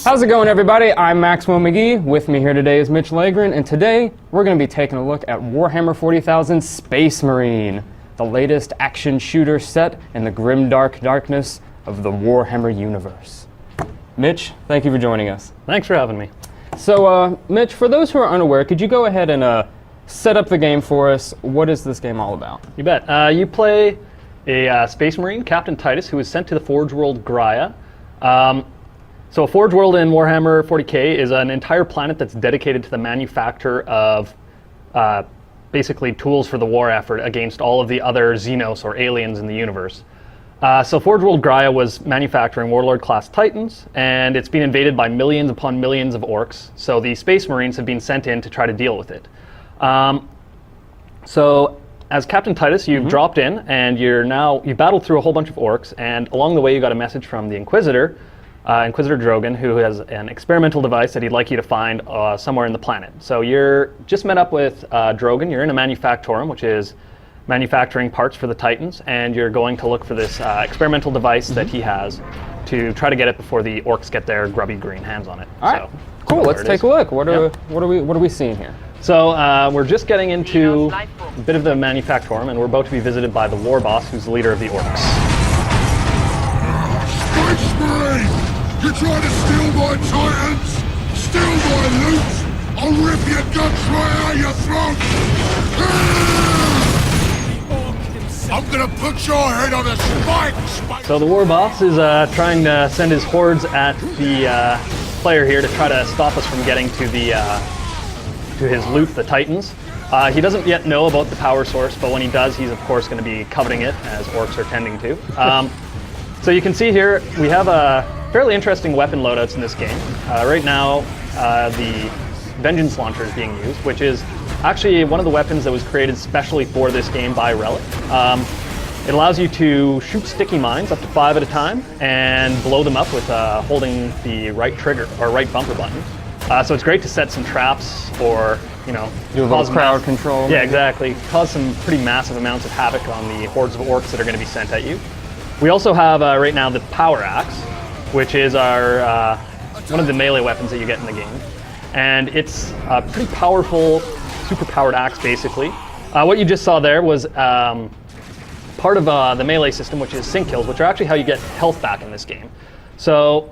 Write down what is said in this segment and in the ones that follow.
How's it going, everybody? I'm Maxwell McGee. With me here today is Mitch Lagren, and today we're going to be taking a look at Warhammer 40,000 Space Marine, the latest action shooter set in the grim darkness of the Warhammer universe. Mitch, thank you for joining us. Thanks for having me. So, Mitch, for those who are unaware, could you go ahead and set up the game for us? What is this game all about? You bet. You play a Space Marine, Captain Titus, who is sent to the Forge World Graia. So a Forge World in Warhammer 40k is an entire planet that's dedicated to the manufacture of basically tools for the war effort against all of the other Xenos or aliens in the universe. So Forge World Graia was manufacturing Warlord-class Titans, and it's been invaded by millions upon millions of orcs. So the Space Marines have been sent in to try to deal with it. So as Captain Titus, you've dropped in, and you battled through a whole bunch of orcs, and along the way you got a message from the Inquisitor, Inquisitor Drogan, who has an experimental device that he'd like you to find somewhere in the planet. So you're just met up with Drogan. You're in a manufactorum, which is manufacturing parts for the Titans, and you're going to look for this experimental device that he has to try to get it before the orcs get their grubby green hands on it. All right, cool. Let's take a look. What are we seeing here? So we're just getting into a bit of the manufactorum, and we're about to be visited by the war boss, who's the leader of the orcs. Space Marine! You try to steal my Titans? Steal my loot? I'll rip your guts right out your throat! I'm gonna put your head on a spike! So the war boss is trying to send his hordes at the player here to try to stop us from getting to to his loot, the Titans. He doesn't yet know about the power source, but when he does, he's of course going to be coveting it, as orcs are tending to. So you can see here, we have fairly interesting weapon loadouts in this game. Right now, the Vengeance Launcher is being used, which is actually one of the weapons that was created specially for this game by Relic. It allows you to shoot sticky mines up to 5 at a time and blow them up with holding the right trigger or right bumper button. So it's great to set some traps or, do a little crowd control. Yeah, exactly. Cause some pretty massive amounts of havoc on the hordes of orcs that are going to be sent at you. We also have right now the Power Axe, which is our one of the melee weapons that you get in the game. And it's a pretty powerful, super powered axe, basically. What you just saw there was part of the melee system, which is sync kills, which are actually how you get health back in this game. So,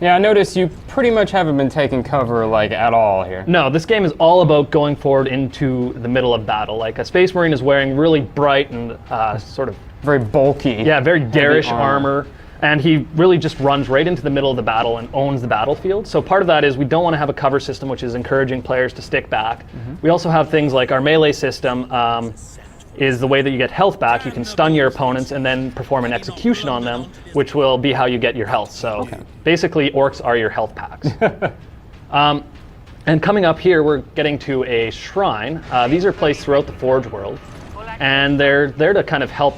yeah, I noticed you pretty much haven't been taking cover at all here. No, this game is all about going forward into the middle of battle. Like a Space Marine is wearing really bright and sort of very bulky. Yeah, very garish armor. And he really just runs right into the middle of the battle and owns the battlefield. So part of that is we don't want to have a cover system, which is encouraging players to stick back. We also have things like our melee system is the way that you get health back. You can stun your opponents and then perform an execution on them, which will be how you get your health. So basically, orcs are your health packs. And coming up here, we're getting to a shrine. These are placed throughout the Forge world, and they're there to kind of help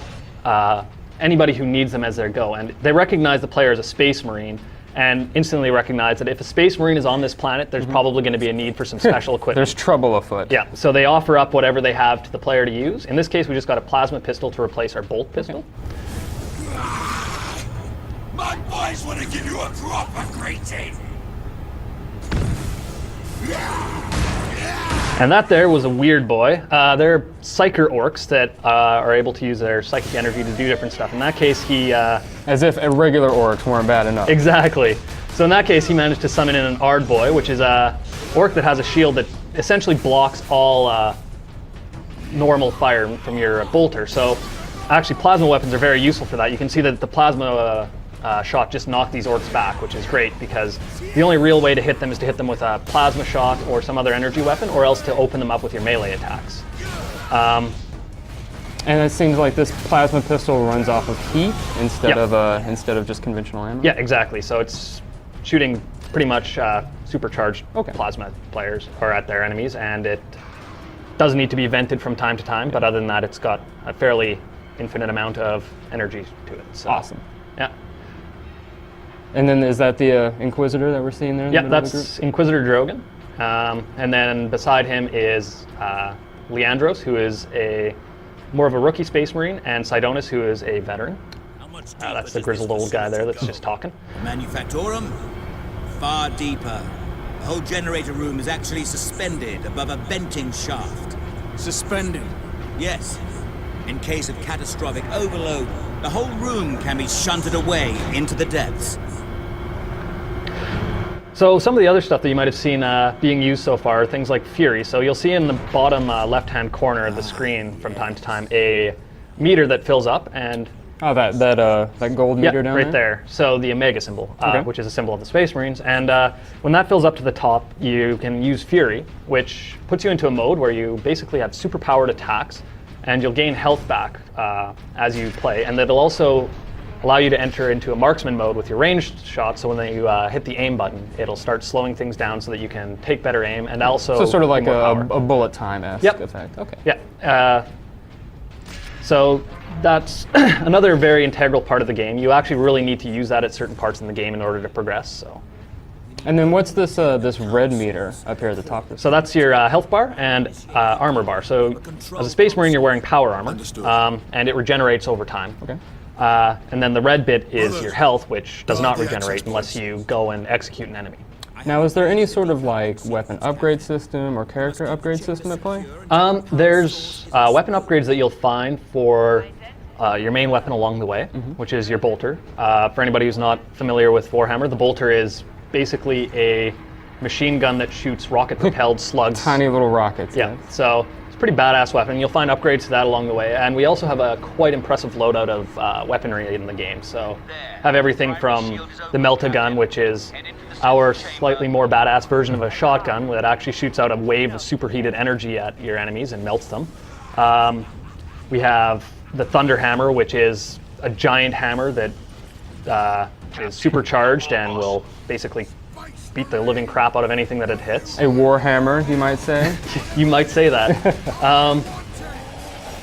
anybody who needs them as they go. And they recognize the player as a Space Marine and instantly recognize that if a Space Marine is on this planet, there's probably going to be a need for some special equipment. There's trouble afoot. Yeah, so they offer up whatever they have to the player to use. In this case, we just got a plasma pistol to replace our bolt pistol. My boys want to give you a proper greeting! And that there was a weird boy. They're psyker orcs that are able to use their psychic energy to do different stuff. In that case, he... As if regular orcs weren't bad enough. Exactly. So in that case, he managed to summon in an Ard boy, which is a orc that has a shield that essentially blocks all normal fire from your bolter. So actually, plasma weapons are very useful for that. You can see that the plasma shot just knocked these orcs back, which is great because the only real way to hit them is to hit them with a plasma shot or some other energy weapon, or else to open them up with your melee attacks. And it seems like this plasma pistol runs off of heat instead of just conventional ammo. Yeah, exactly. So it's shooting pretty much supercharged plasma players or at their enemies, and it doesn't need to be vented from time to time. But other than that, it's got a fairly infinite amount of energy to it. So, awesome. Yeah. And then is that the Inquisitor that we're seeing there? Yeah, that's Inquisitor Drogan. And then beside him is Leandros, who is more of a rookie Space Marine, and Sidonis, who is a veteran. That's the grizzled old guy there that's just talking. Manufactorum, far deeper. The whole generator room is actually suspended above a venting shaft. Suspended? Yes. In case of catastrophic overload, the whole room can be shunted away into the depths. So some of the other stuff that you might have seen being used so far are things like Fury. So you'll see in the bottom left-hand corner of the screen from time to time a meter that fills up, and Oh, that gold meter down right there. So the Omega symbol, which is a symbol of the Space Marines. And when that fills up to the top, you can use Fury, which puts you into a mode where you basically have super-powered attacks, and you'll gain health back as you play. And that'll also allow you to enter into a marksman mode with your ranged shots, so when you hit the aim button, it'll start slowing things down so that you can take better aim, and also... So sort of like a bullet time-esque effect. Okay. Yeah. So that's another very integral part of the game. You actually really need to use that at certain parts in the game in order to progress. So. And then what's this this red meter up here at the top? So that's your health bar and armor bar. So as a Space Marine, you're wearing power armor, and it regenerates over time. Okay. And then the red bit is your health, which does not regenerate unless you go and execute an enemy. Now, is there any sort of like weapon upgrade system or character upgrade system at play? There's weapon upgrades that you'll find for your main weapon along the way, which is your bolter. For anybody who's not familiar with Warhammer, the bolter is basically a machine gun that shoots rocket-propelled slugs. Tiny little rockets. Yeah, so it's a pretty badass weapon. You'll find upgrades to that along the way, and we also have a quite impressive loadout of weaponry in the game. So have everything from the Melt-A-Gun, which is our slightly more badass version of a shotgun that actually shoots out a wave of superheated energy at your enemies and melts them. We have the Thunder Hammer, which is a giant hammer that is supercharged and will basically beat the living crap out of anything that it hits. A Warhammer, you might say. You might say that.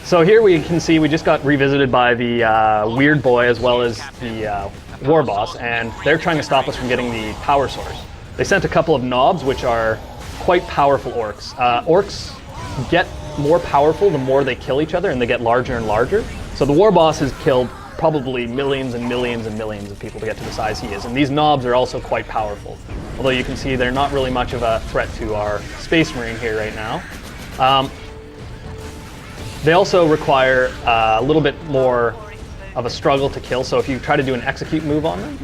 So here we can see we just got revisited by the Weird Boy as well as the War Boss, and they're trying to stop us from getting the power source. They sent a couple of knobs, which are quite powerful orcs. Orcs get more powerful the more they kill each other, and they get larger and larger. So the War Boss has killed probably millions and millions and millions of people to get to the size he is, and these knobs are also quite powerful. Although you can see they're not really much of a threat to our Space Marine here right now. They also require a little bit more of a struggle to kill. So if you try to do an execute move on them,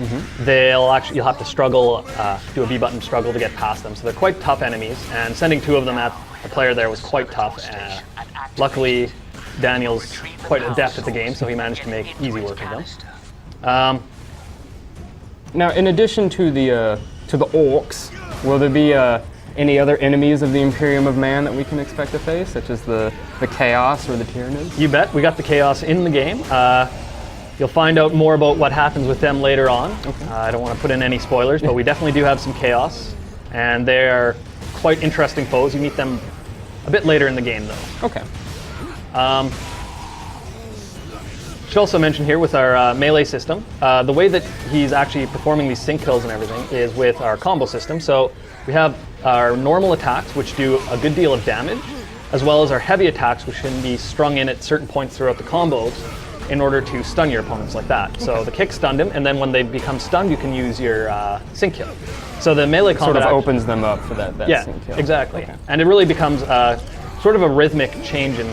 you'll have to struggle, do a B button struggle to get past them. So they're quite tough enemies, and sending two of them at the player there was quite tough. Luckily, Daniel's quite adept at the game, so he managed to make easy work of them. Now, in addition to the orcs, will there be any other enemies of the Imperium of Man that we can expect to face, such as the Chaos or the Tyranids? You bet. We got the Chaos in the game. You'll find out more about what happens with them later on. Okay. I don't want to put in any spoilers, but we definitely do have some Chaos, and they're quite interesting foes. You meet them a bit later in the game, though. Okay. Should also mention here with our melee system, the way that he's actually performing these sync kills and everything is with our combo system. So we have our normal attacks, which do a good deal of damage, as well as our heavy attacks, which can be strung in at certain points throughout the combos in order to stun your opponents like that. So the kick stunned him, and then when they become stunned, you can use your sync kill. So the melee combat sort of opens them up for that sync kill. Yeah, exactly. Okay. And it really becomes sort of a rhythmic change in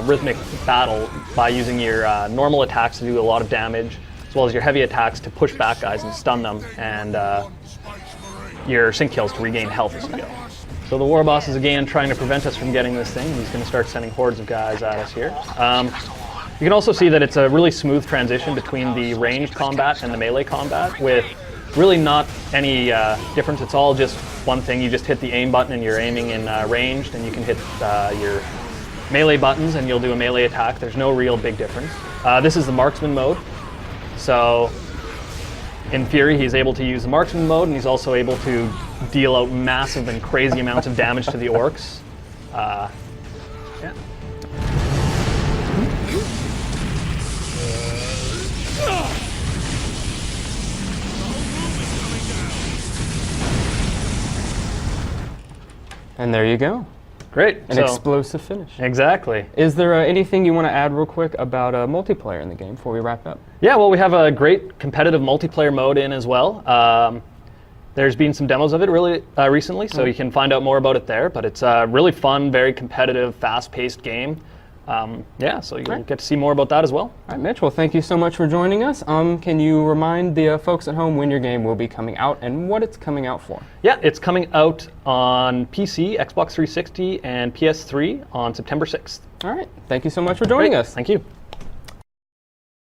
rhythmic battle by using your normal attacks to do a lot of damage, as well as your heavy attacks to push back guys and stun them, and your sync kills to regain health as you go. So the War Boss is again trying to prevent us from getting this thing. He's going to start sending hordes of guys at us here. You can also see that it's a really smooth transition between the ranged combat and the melee combat, with really not any difference. It's all just one thing. You just hit the aim button and you're aiming in ranged, and you can hit your melee buttons and you'll do a melee attack. There's no real big difference. This is the marksman mode. So in Fury, he's able to use the marksman mode, and he's also able to deal out massive and crazy amounts of damage to the orcs. Yeah. And there you go. Great. An explosive finish. Exactly. Is there anything you want to add real quick about multiplayer in the game before we wrap up? Yeah, well, we have a great competitive multiplayer mode in as well. There's been some demos of it really recently, so you can find out more about it there. But it's a really fun, very competitive, fast-paced game. Yeah, so you'll get to see more about that as well. All right, Mitch, well, thank you so much for joining us. Can you remind the folks at home when your game will be coming out and what it's coming out for? Yeah, it's coming out on PC, Xbox 360, and PS3 on September 6th. All right, thank you so much for joining us. Thank you.